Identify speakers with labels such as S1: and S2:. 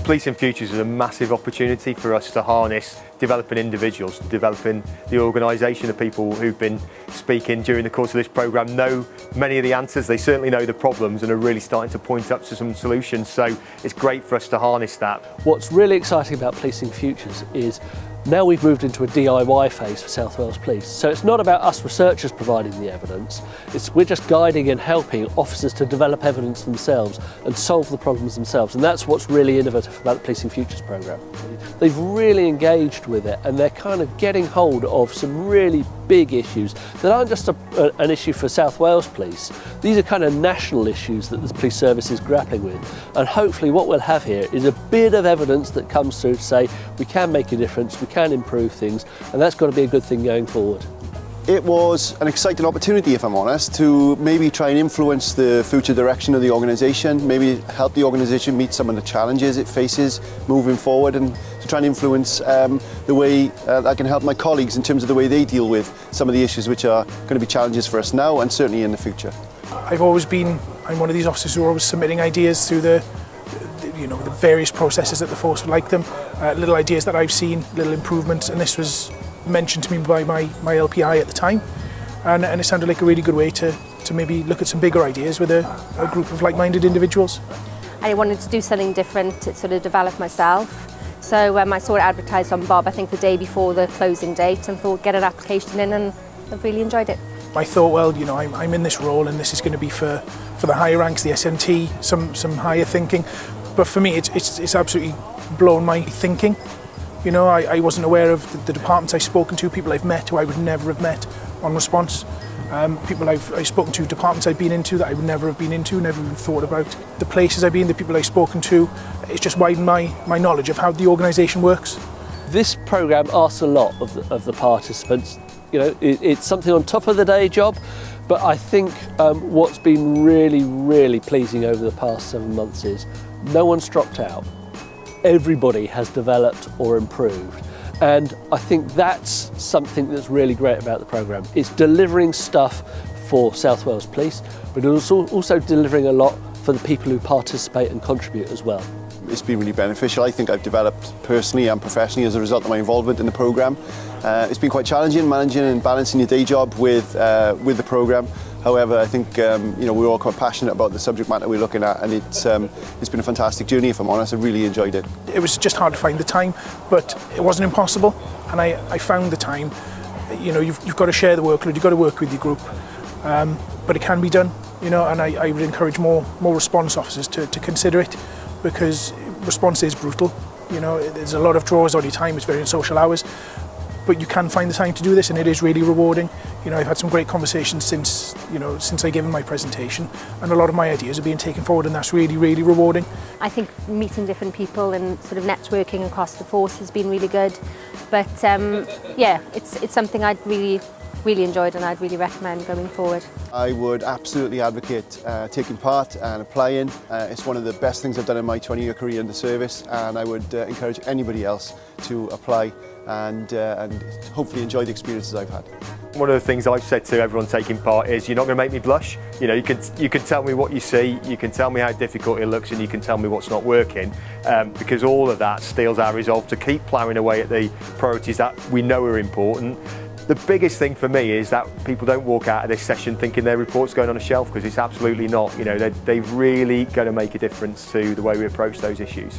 S1: Policing Futures is a massive opportunity for us to harness developing individuals, developing the organisation. The people who've been speaking during the course of this programme know many of the answers, they certainly know the problems and are really starting to point up to some solutions, so it's great for us to harness that.
S2: What's really exciting about Policing Futures is now we've moved into a DIY phase for South Wales Police. So it's not about us researchers providing the evidence, we're just guiding and helping officers to develop evidence themselves and solve the problems themselves, and that's what's really innovative about the Policing Futures programme. They've really engaged with it and they're kind of getting hold of some really big issues that aren't just an issue for South Wales Police. These are kind of national issues that the police service is grappling with, and hopefully what we'll have here is a bit of evidence that comes through to say we can make a difference, we can improve things, and that's got to be a good thing going forward.
S3: It was an exciting opportunity, if I'm honest, to maybe try and influence the future direction of the organisation, maybe help the organisation meet some of the challenges it faces moving forward, and to try and influence the way I can help my colleagues in terms of the way they deal with some of the issues which are going to be challenges for us now and certainly in the future.
S4: I'm one of these officers who are always submitting ideas through the various processes that the force would like them, little ideas that I've seen, little improvements, and this was mentioned to me by my LPI at the time, and it sounded like a really good way to maybe look at some bigger ideas with a group of like-minded individuals.
S5: I wanted to do something different to sort of develop myself, so I saw it advertised on Bob, I think the day before the closing date, and thought get an application in, and I've really enjoyed it.
S4: I thought, well, I'm in this role and this is going to be for the higher ranks, the SMT, some higher thinking, but for me it's absolutely blown my thinking. I wasn't aware of the departments I've spoken to, people I've met who I would never have met on response, people I've spoken to, departments I've been into that I would never have been into, never even thought about. The places I've been, the people I've spoken to, it's just widened my knowledge of how the organisation works.
S2: This programme asks a lot of the participants. It's something on top of the day job, but I think what's been really, really pleasing over the past 7 months is no one's dropped out. Everybody has developed or improved, and I think that's something that's really great about the programme. It's delivering stuff for South Wales Police, but it's also delivering a lot for the people who participate and contribute as well.
S3: It's been really beneficial. I think I've developed personally and professionally as a result of my involvement in the programme. It's been quite challenging managing and balancing your day job with the programme. However, I think we're all quite passionate about the subject matter we're looking at, and it's been a fantastic journey, if I'm honest. I really enjoyed it. It
S4: was just hard to find the time, but it wasn't impossible, and I found the time. You've got to share the workload, you've got to work with your group, but it can be done, and I would encourage more response officers to consider it, because response is brutal. There's a lot of draws on your time, it's very in social hours, but you can find the time to do this, and it is really rewarding. I've had some great conversations since I gave my presentation, and a lot of my ideas are being taken forward, and that's really, really rewarding.
S5: I think meeting different people and sort of networking across the force has been really good, but yeah, it's something I'd really enjoyed and I'd really recommend going forward.
S3: I would absolutely advocate taking part and applying. It's one of the best things I've done in my 20-year career in the service, and I would encourage anybody else to apply and hopefully enjoy the experiences I've had.
S1: One of the things I've said to everyone taking part is, you're not going to make me blush. You can tell me what you see, you can tell me how difficult it looks, and you can tell me what's not working, because all of that steels our resolve to keep ploughing away at the priorities that we know are important. The biggest thing for me is that people don't walk out of this session thinking their report's going on a shelf, because it's absolutely not. They've really got to make a difference to the way we approach those issues.